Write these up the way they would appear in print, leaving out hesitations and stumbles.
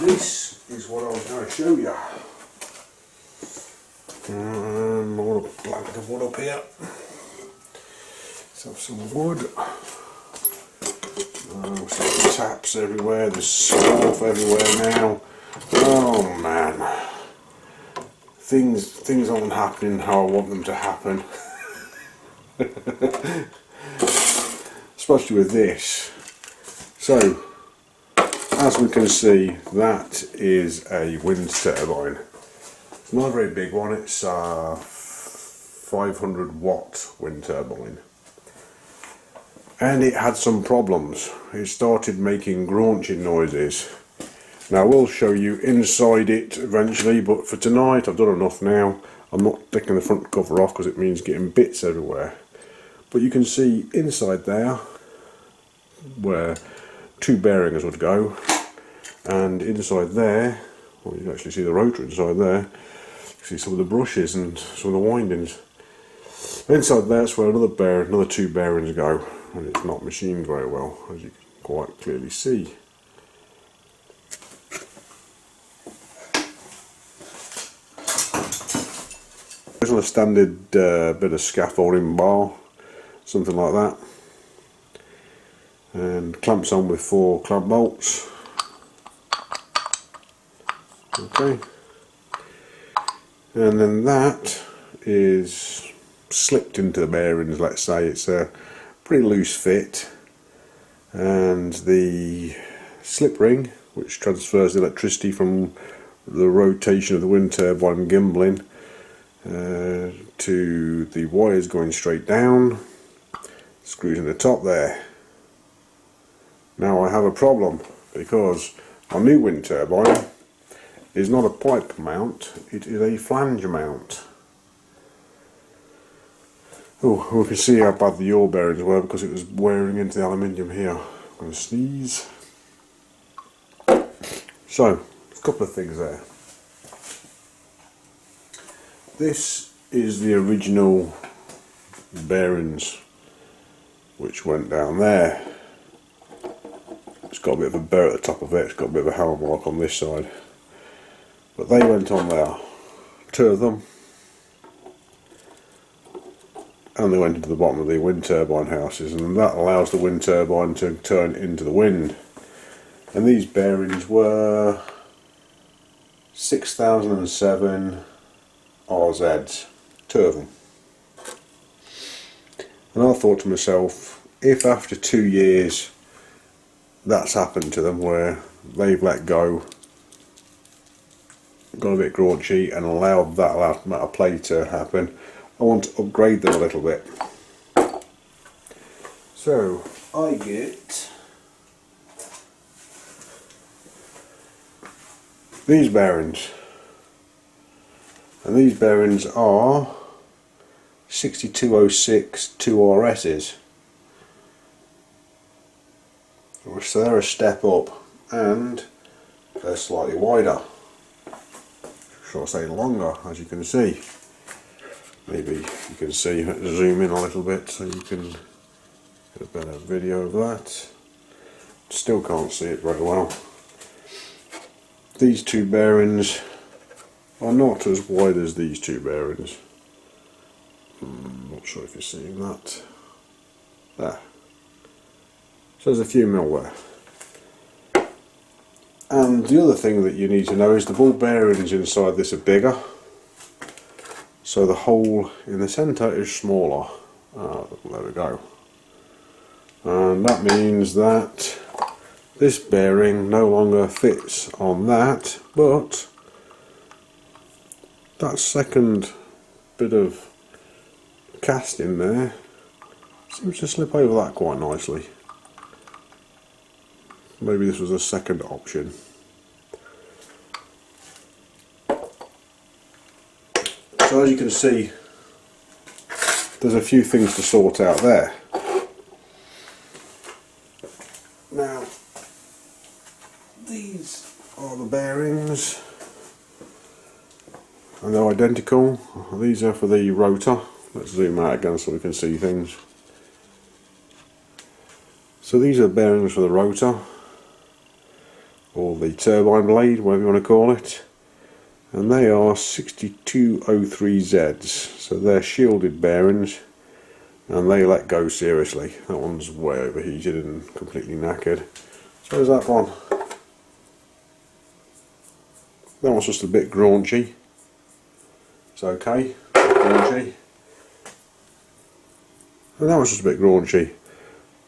this is what I was going to show you. I want to plank of wood up here. Let's have some wood. Some taps everywhere, there's stuff everywhere now. Oh man. Things aren't happening how I want them to happen. Especially with this. So, as we can see, that is a wind turbine. It's not a very big one, it's a 500 watt wind turbine. And it had some problems. It started making graunching noises. Now I will show you inside it eventually, but for tonight I've done enough now. I'm not taking the front cover off because it means getting bits everywhere. But you can see inside there where two bearings would go, and inside there, well, you can actually see the rotor inside there. You can see some of the brushes and some of the windings. Inside there's where another two bearings go, and it's not machined very well, as you can quite clearly see. There's a standard bit of scaffolding bar, something like that, and clamps on with 4 clamp bolts. Okay, and then that is slipped into the bearings. Let's say it's a pretty loose fit, and the slip ring, which transfers the electricity from the rotation of the wind turbine gimbling to the wires going straight down, screws in the top there. Now I have a problem, because our new wind turbine is not a pipe mount, it is a flange mount. Oh, we can see how bad the yaw bearings were because it was wearing into the aluminium here. I'm going to sneeze. So, a couple of things there. This is the original bearings which went down there. It's got a bit of a burr at the top of it, it's got a bit of a hammer mark on this side. But they went on there, 2 of them, and they went into the bottom of the wind turbine houses, and that allows the wind turbine to turn into the wind. And these bearings were 6007 RZs, 2 of them. And I thought to myself, if after 2 years that's happened to them, where they've let go, got a bit graunchy, and allowed that amount of play to happen, I want to upgrade them a little bit. So I get these bearings, and these bearings are 6206 2RSs. So they're a step up, and they're slightly wider. Shall I say longer, as you can see. Maybe you can see, zoom in a little bit so you can get a better video of that. Still can't see it very well. These 2 bearings are not as wide as these 2 bearings. Not sure if you're seeing that. There. So there's a few mil there. And the other thing that you need to know is the ball bearings inside this are bigger, so the hole in the centre is smaller. There we go. And that means that this bearing no longer fits on that, but that second bit of casting there seems to slip over that quite nicely. Maybe this was a second option. So as you can see, there's a few things to sort out there. Now, these are the bearings, and they're identical. These are for the rotor. Let's zoom out again so we can see things. So these are bearings for the rotor. or the turbine blade, whatever you want to call it, and they are 6203Zs, so they're shielded bearings, and they let go seriously. That one's way overheated and completely knackered. So there's that one. That one's just a bit graunchy. It's okay, graunchy. And that one's just a bit graunchy,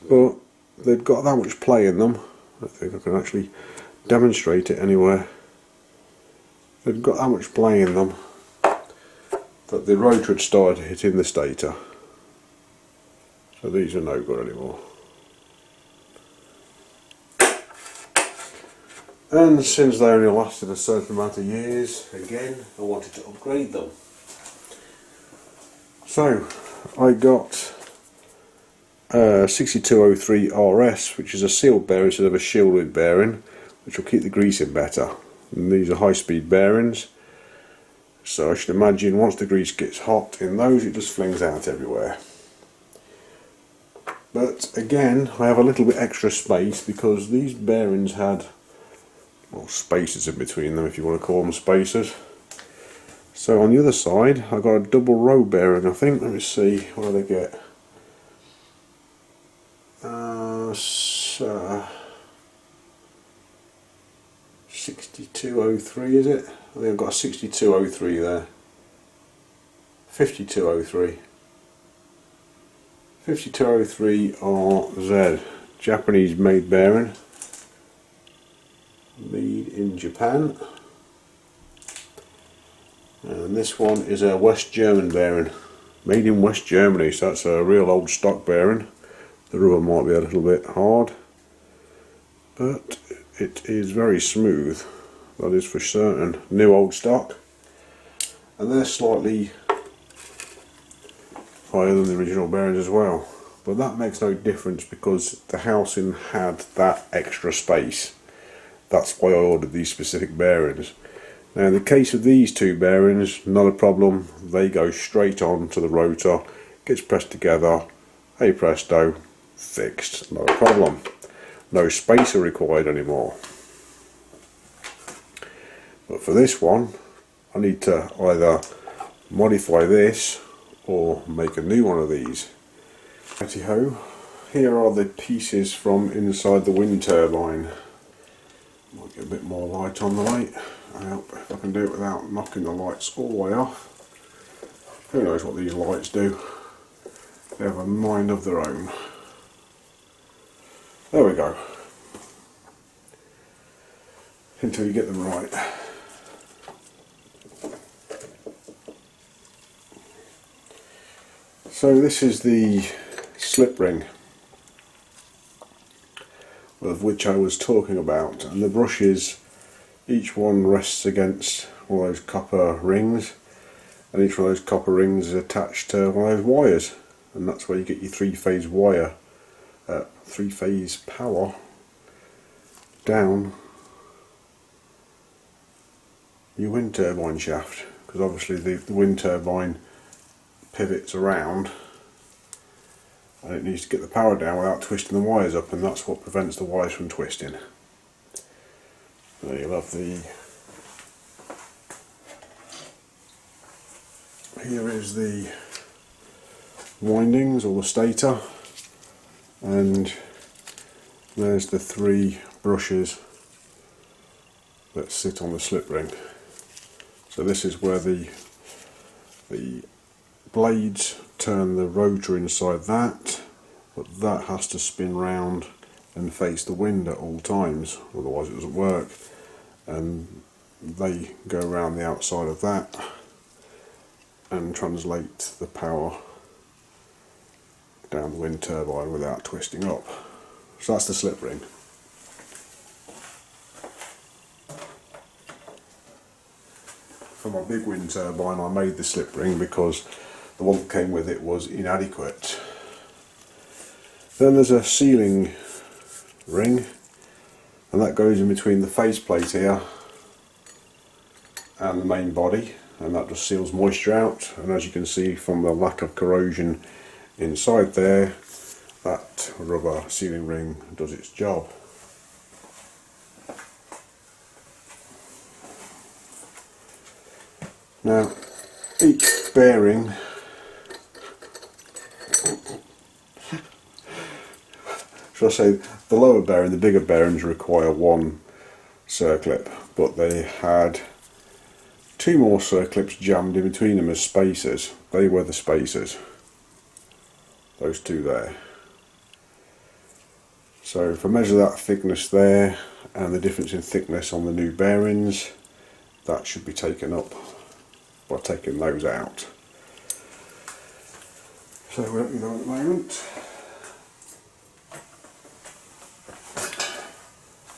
but they've got that much play in them. I think I can actually demonstrate it anywhere. They've got that much play in them that the rotor had started hitting the stator. So these are no good anymore. And since they only lasted a certain amount of years, again, I wanted to upgrade them. So I got 6203 RS, which is a sealed bearing instead of a shielded bearing, which will keep the greasing better. And these are high speed bearings, so I should imagine once the grease gets hot in those, it just flings out everywhere. But again, I have a little bit extra space because these bearings had, well, spaces in between them, if you want to call them spacers. So on the other side I got a double row bearing, I think. Let me see, what do they get? 6203, is it? I think I've got a 6203 there. 5203. 5203 RZ, Japanese made bearing, made in Japan. And this one is a West German bearing, made in West Germany, so that's a real old stock bearing. The rubber might be a little bit hard, but it is very smooth, that is for certain. New old stock, and they're slightly higher than the original bearings as well, but that makes no difference because the housing had that extra space. That's why I ordered these specific bearings. Now in the case of these two bearings, not a problem. They go straight on to the rotor, gets pressed together, hey presto, fixed, not a problem. No spacer required anymore. But for this one I need to either modify this or make a new one of these. Righty-ho, here are the pieces from inside the wind turbine. Might get a bit more light on the light. I hope if I can do it without knocking the lights all the way off. Who knows what these lights do? They have a mind of their own. There we go. Until you get them right. So this is the slip ring of which I was talking about, and the brushes, each one rests against one of those copper rings, and each one of those copper rings is attached to one of those wires, and that's where you get your three-phase wire, three-phase power down your wind turbine shaft, because obviously the wind turbine pivots around and it needs to get the power down without twisting the wires up, and that's what prevents the wires from twisting. There you'll have the, here is the windings or the stator, and there's the three brushes that sit on the slip ring. So this is where the blades turn the rotor inside that, but that has to spin round and face the wind at all times, otherwise it doesn't work, and they go around the outside of that and translate the power down the wind turbine without twisting up. So that's the slip ring. For my big wind turbine I made the slip ring because the one that came with it was inadequate. Then there's a sealing ring, and that goes in between the faceplate here and the main body, and that just seals moisture out, and as you can see from the lack of corrosion inside there, that rubber sealing ring does its job. Now each bearing should I say the lower bearing, the bigger bearings require one circlip, but they had two more circlips jammed in between them as spacers. They were the spacers, those two there. So if I measure that thickness there and the difference in thickness on the new bearings, that should be taken up by taking those out. So we're at the moment.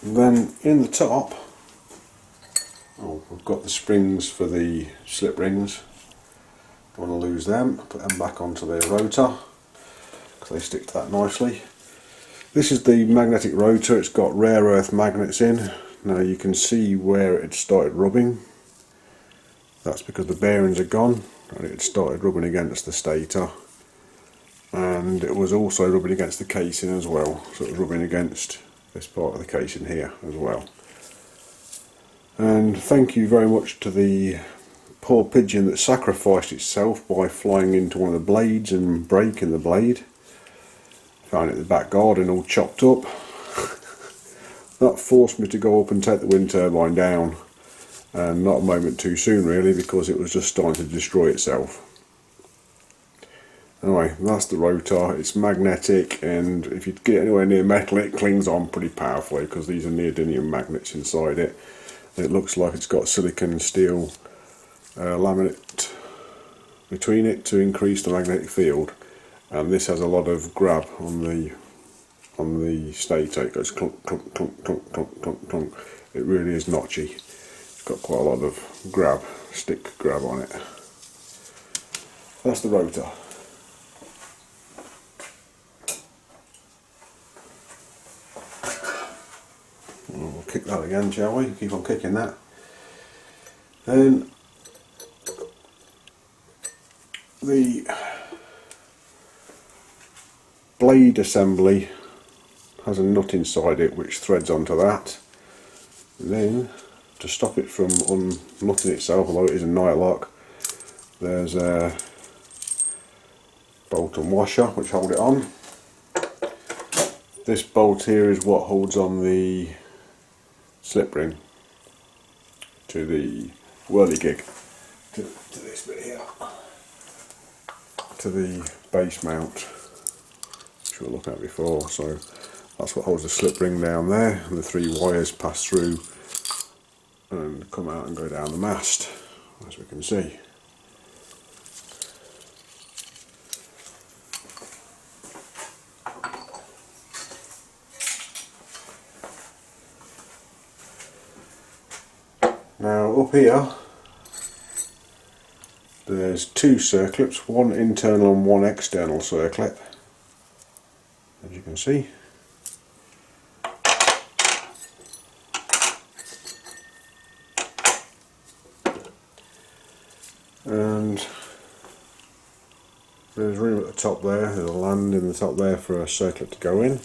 And then in the top, we've got the springs for the slip rings. Don't want to lose them. Put them back onto the rotor because they stick to that nicely. This is the magnetic rotor. It's got rare earth magnets in. Now you can see where it started rubbing. That's because the bearings are gone and it started rubbing against the stator, and it was also rubbing against the casing as well. So it was rubbing against this part of the casing here as well. And thank you very much to the poor pigeon that sacrificed itself by flying into one of the blades and breaking the blade. Found it in the back garden all chopped up. That forced me to go up and take the wind turbine down, and not a moment too soon really, because it was just starting to destroy itself. Anyway, that's the rotor. It's magnetic, and if you get anywhere near metal it clings on pretty powerfully because these are neodymium magnets inside it. It looks like it's got silicon and steel laminate between it to increase the magnetic field, and this has a lot of grab on the stator. It goes clunk clunk clunk clunk clunk clunk clunk. It really is notchy. It's got quite a lot of grab, stick grab on it. That's the rotor. We'll kick that again, shall we? Keep on kicking that. Then the blade assembly has a nut inside it which threads onto that. And then to stop it from unnutting itself, although it is a nylock, there's a bolt and washer which hold it on. This bolt here is what holds on the slip ring to the whirligig, to this bit here, to the base mount which we were looking at before. So that's what holds the slip ring down there, and the three wires pass through and come out and go down the mast, as we can see. Now up here there's two circlips, one internal and one external circlip, as you can see. And there's room at the top there, there's a land in the top there for a circlip to go in.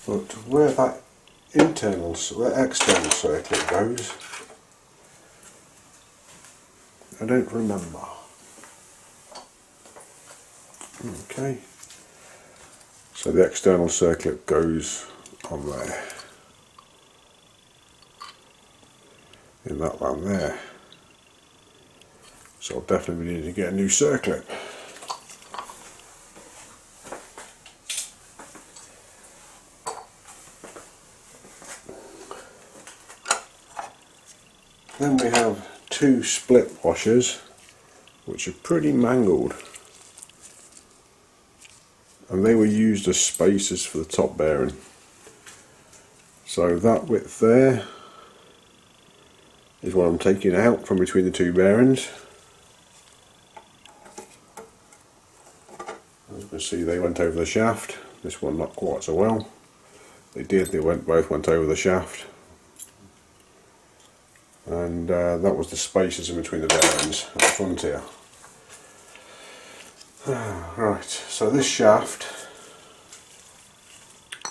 But where that external circuit goes, I don't remember. Okay, so the external circuit goes on there, in that land there. So I'll definitely need to get a new circlip. Then we have two split washers which are pretty mangled, and they were used as spacers for the top bearing. So that width there is what I'm taking out from between the two bearings. As you can see, they went over the shaft. This one not quite so well. Both went over the shaft. And that was the spacers in between the bearings at the front here. Right, so this shaft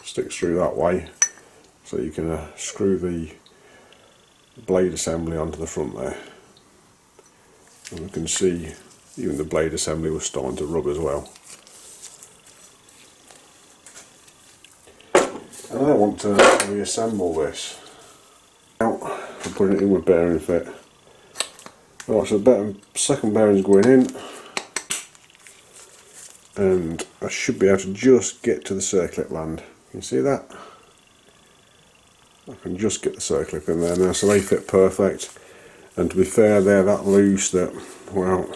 sticks through that way, so you can screw the blade assembly onto the front there. And we can see even the blade assembly was starting to rub as well. And I want to reassemble this. Now I'm putting it in with bearing fit. Right, so the second bearing's going in, and I should be able to just get to the circlip land. Can you see that? I can just get the circlip in there now, so they fit perfect. And to be fair, they're that loose that, well,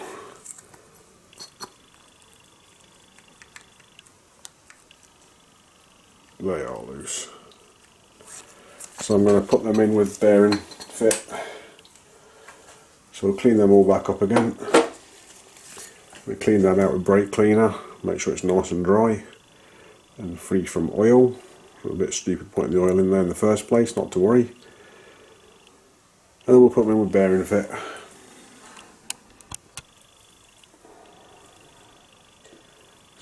they are loose. So I'm going to put them in with bearing fit. So we'll clean them all back up again. We clean that out with brake cleaner, make sure it's nice and dry and free from oil. A little bit stupid putting the oil in there in the first place, not to worry. And then we'll put them in with bearing fit.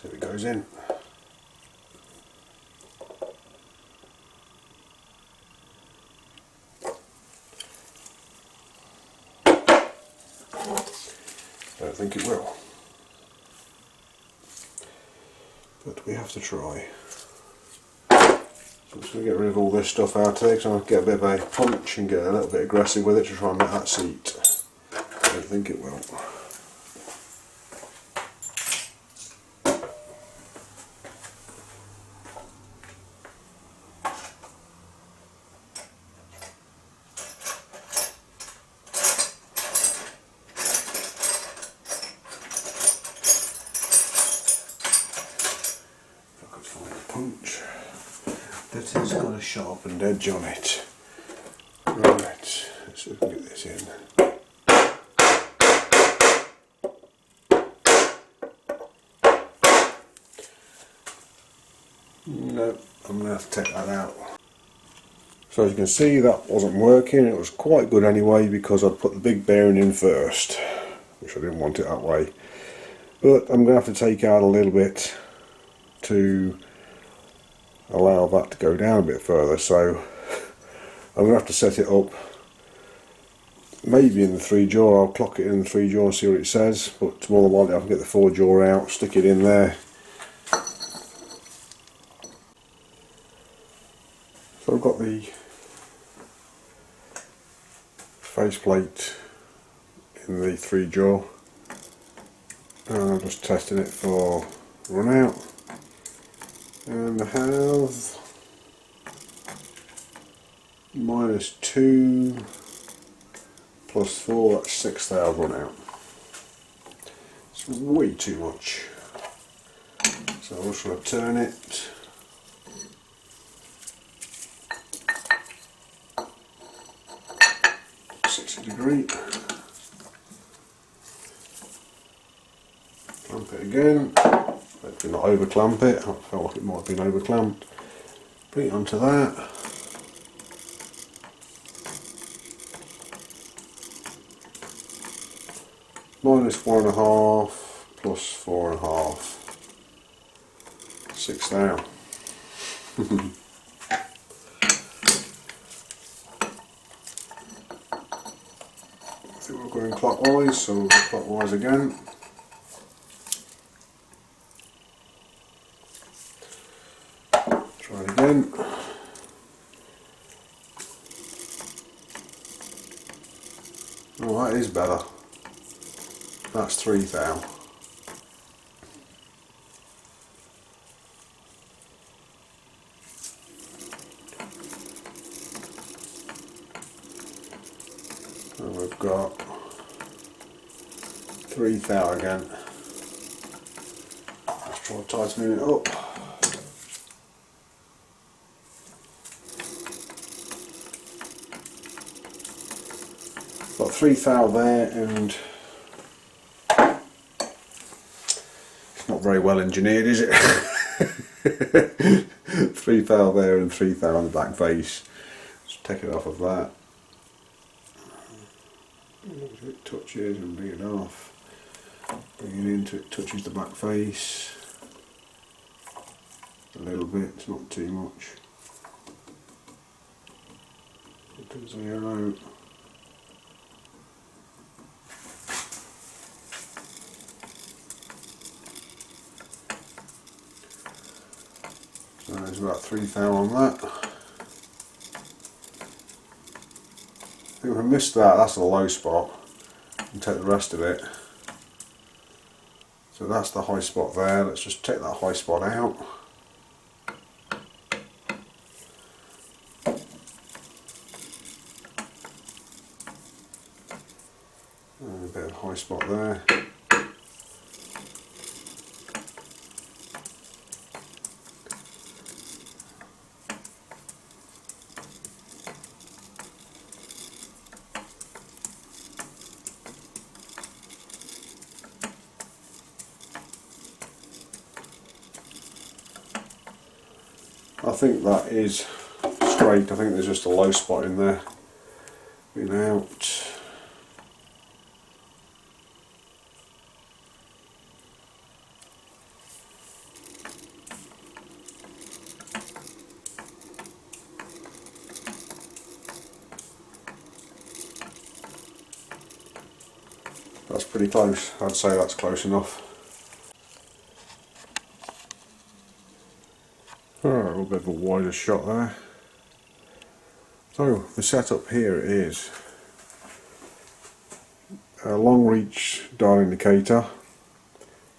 So it goes in. Don't think it will, but we have to try. So I'm just going to get rid of all this stuff out of here, because I'm going to get a bit of a punch and get a little bit aggressive with it to try and make that seat. I don't think it will. Punch that has got a sharpened edge on it. Right, let's see if we can get this in. No, I'm going to have to take that out. So as you can see, that wasn't working. It was quite good anyway, because I'd put the big bearing in first, which I didn't want it that way. But I'm going to have to take out a little bit to allow that to go down a bit further, so I'm going to have to set it up maybe in the 3-jaw. I'll clock it in the 3-jaw and see what it says, but more than likely I can get the 4-jaw out, stick it in there. So I've got the faceplate in the 3-jaw, and I'm just testing it for run out. And I have -2 plus 4, that's 6 thou run out. It's way too much. So I'm just going to turn it. Degree. Clamp it again. Hopefully not over clamp it. I felt like it might have been over clamped. Bring it onto that. -1.5 plus 4.5. 6 thou. We're going clockwise, so we'll go clockwise again. Try it again. Oh, that is better. That's 3 thou. And we've got 3 thou again. Let's try tightening it up. Got 3 thou there, and it's not very well engineered, is it? 3 thou there and 3 thou on the back face. Just take it off of that. It touches and bring it off. Bring it in until it touches the back face. A little bit, it's not too much. It to 0. 3 thou on that. I think if I missed that, that's the low spot, and take the rest of it. So that's the high spot there. Let's just take that high spot out. And a bit of high spot there. I think that is straight. I think there's just a low spot in there. Been out. That's pretty close. I'd say that's close enough. A little bit of a wider shot there. So the setup here is a long reach dial indicator,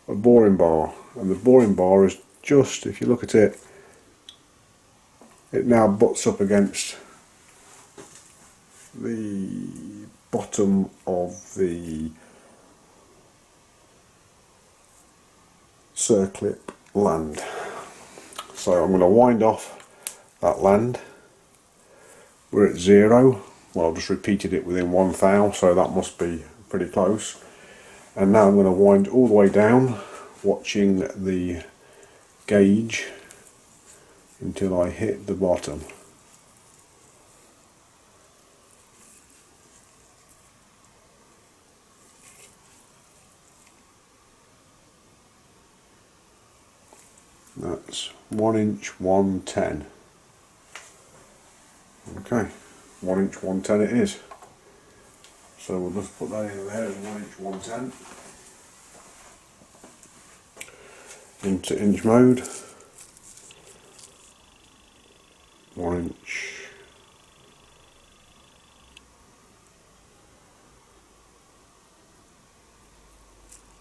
a boring bar, and the boring bar is just, if you look at it, it now butts up against the bottom of the circlip land. So I'm going to wind off that land. We're at 0. Well, I've just repeated it within 1 thou, so that must be pretty close. And now I'm going to wind all the way down, watching the gauge until I hit the bottom. That's 1 inch 110. Okay, 1 inch 110 it is. So we'll just put that in there as 1 inch 110. Into inch mode. 1 inch.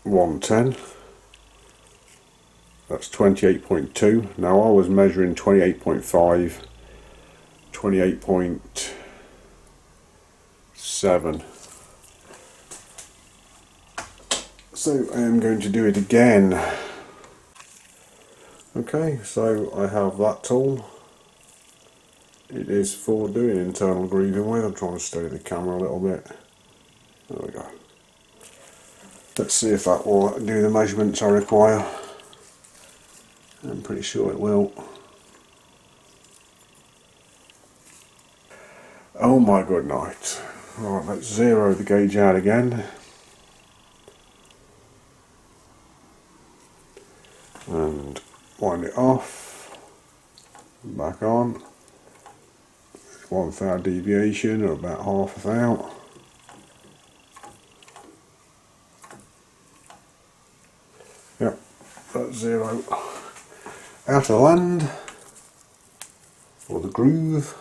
.110. That's 28.2. Now I was measuring 28.5, 28.7. So I am going to do it again. Okay, so I have that tool. It is for doing internal grooving with. I'm trying to steady the camera a little bit. There we go. Let's see if that will do the measurements I require. I'm pretty sure it will. Oh my good night. Right, let's zero the gauge out again. And wind it off. Back on. 1 thou deviation, or about half a thou. Yep, that's 0. Out of the land, or the groove,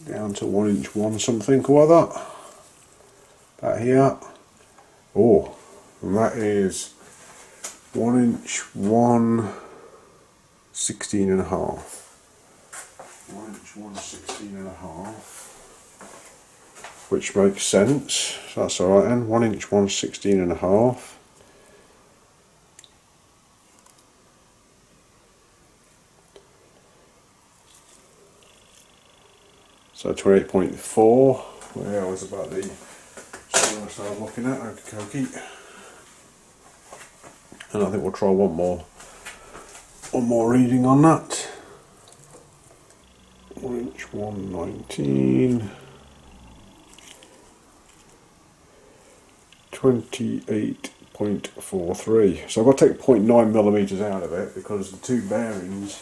down to 1 inch 1 something or other, about here. Oh, and that is 1 inch 1 16 and a half. 1 inch 1 16 and a half, which makes sense. So that's alright then. 1 inch 1 16 and a half. So 28.4, where was about the smallest I was looking at, okey-dokey. And I think we'll try one more reading on that. 1 inch 119, 28.43. So I've got to take 0.9 millimeters out of it because the two bearings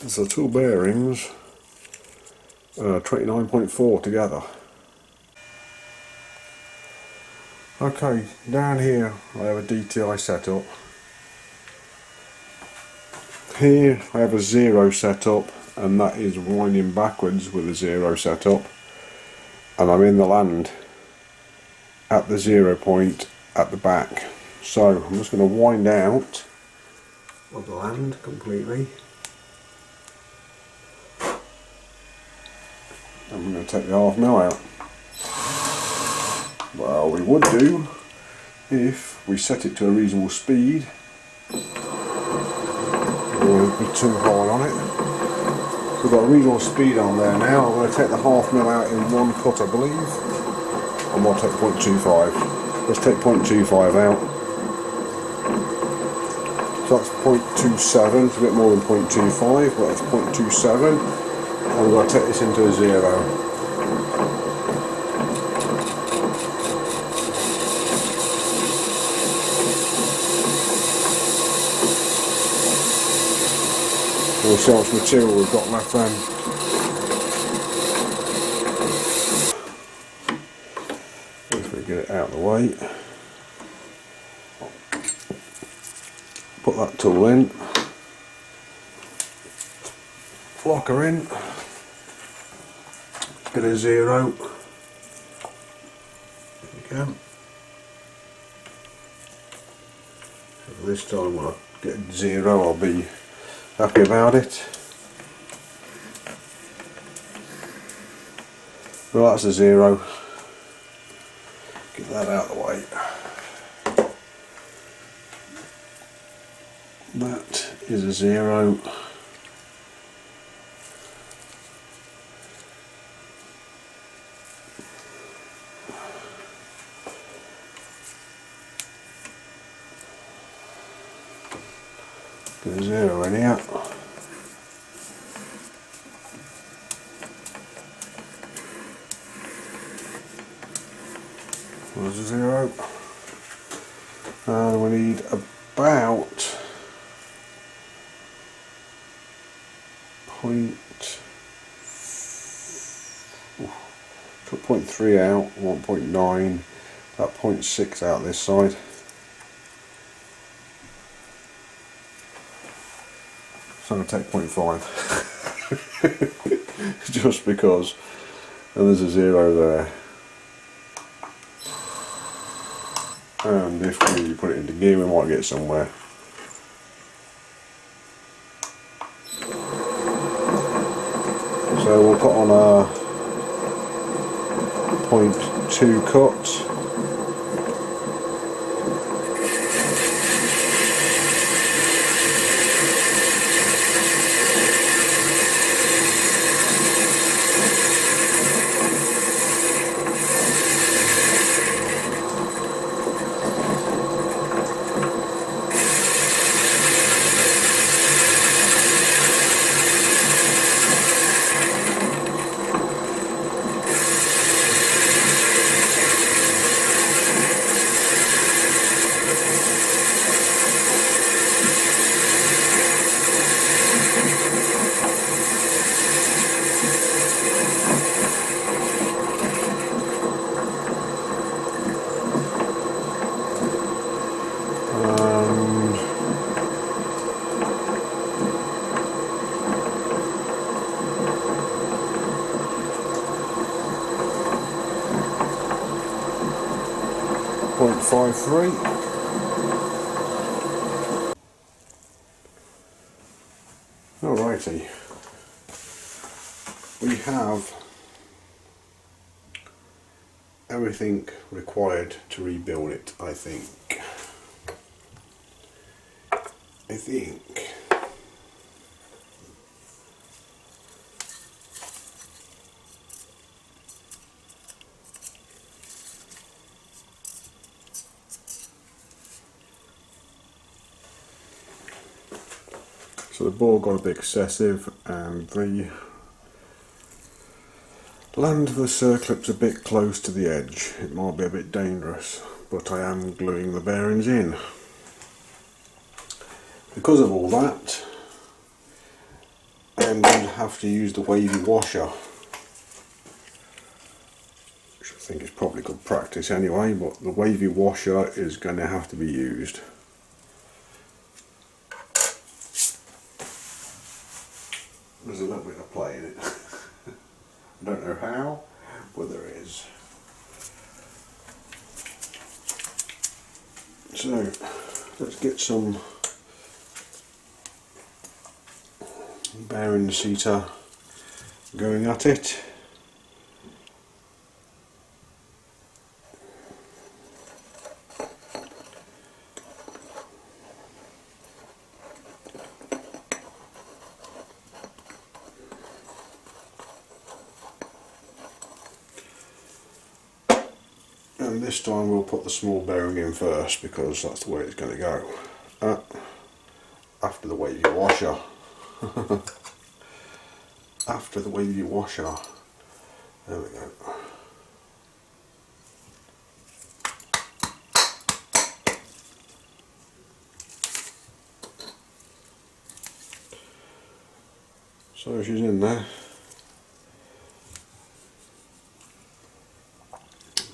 So 2 bearings, 29.4 together. Okay, down here I have a DTI setup. Here I have a 0 setup, and that is winding backwards with a 0 setup, and I'm in the land at the 0 point at the back. So I'm just going to wind out of the land completely. I'm going to take the 1/2 mil out. Well, we would do if we set it to a reasonable speed. It won't be too hard on it. We've got a reasonable speed on there now. I'm going to take the 1/2 mil out in one cut, I believe. And we'll take 0.25. Let's take 0.25 out. So that's 0.27. It's a bit more than 0.25, but it's 0.27. And we're going to take this into a 0. We'll see how much material we've got left then. If we get it out of the way. Put that tool in. Lock her in. Get a 0. There we go. So this time when I get a 0 I'll be happy about it. Well, that's a 0. Get that out of the way. That is a 0. Get a 0 in here. There's a 0. And we need about 0.3 out, 1.9, about 0.6 out this side. So I'm going to take 0.5 just because, and there's a 0 there. And if we put it into gear we might get somewhere. So we'll put on a 0.2 cut. .53. Alrighty, we have everything required to rebuild it, I think. So the bore got a bit excessive and the land of the circlip's a bit close to the edge. It might be a bit dangerous, but I am gluing the bearings in. Because of all that, I am going to have to use the wavy washer, which I think is probably probably could practice anyway, but the wavy washer is going to have to be used. There's a little bit of play in it. I don't know how, but there is. So let's get some bearing seater going at it. And this time we'll put the small bearing in first because that's the way it's going to go. After the wavy washer. After the wavy washer. There we go. So she's in there.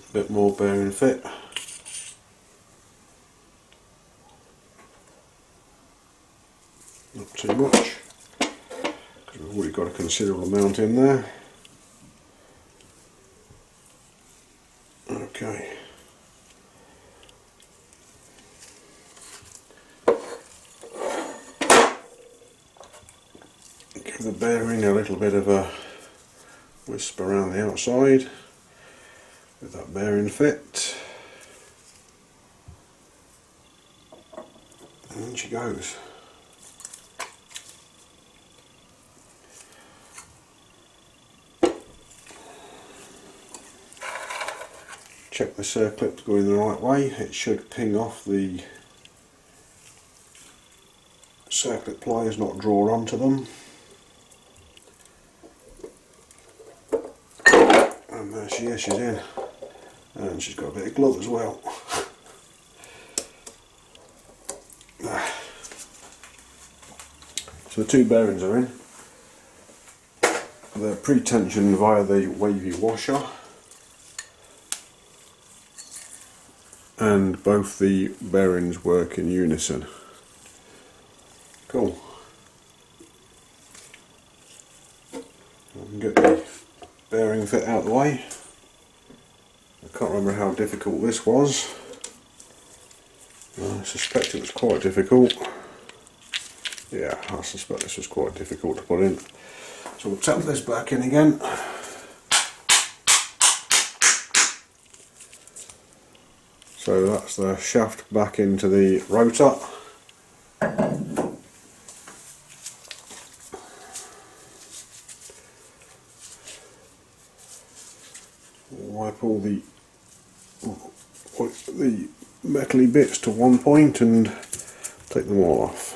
A bit more bearing fit. Not too much, because we've already got a considerable amount in there. Okay. Give the bearing a little bit of a wisp around the outside with that bearing fit. And in she goes. Check the circlip's going the right way. It should ping off the circlip pliers, not draw onto them. And there she is, she's in. And she's got a bit of glove as well. So the two bearings are in. They're pre-tensioned via the wavy washer. And both the bearings work in unison. Cool. I can get the bearing fit out of the way. I can't remember how difficult this was. I suspect it was quite difficult. Yeah, I suspect this was quite difficult to put in. So we'll tap this back in again. So that's the shaft back into the rotor. Wipe all the metally bits to one point and take them all off.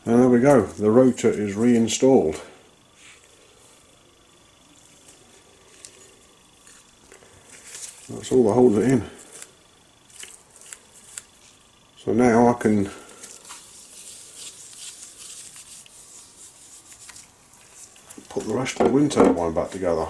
And there we go, the rotor is reinstalled. That's all that holds it in. So now I can put the rest of the wind turbine back together.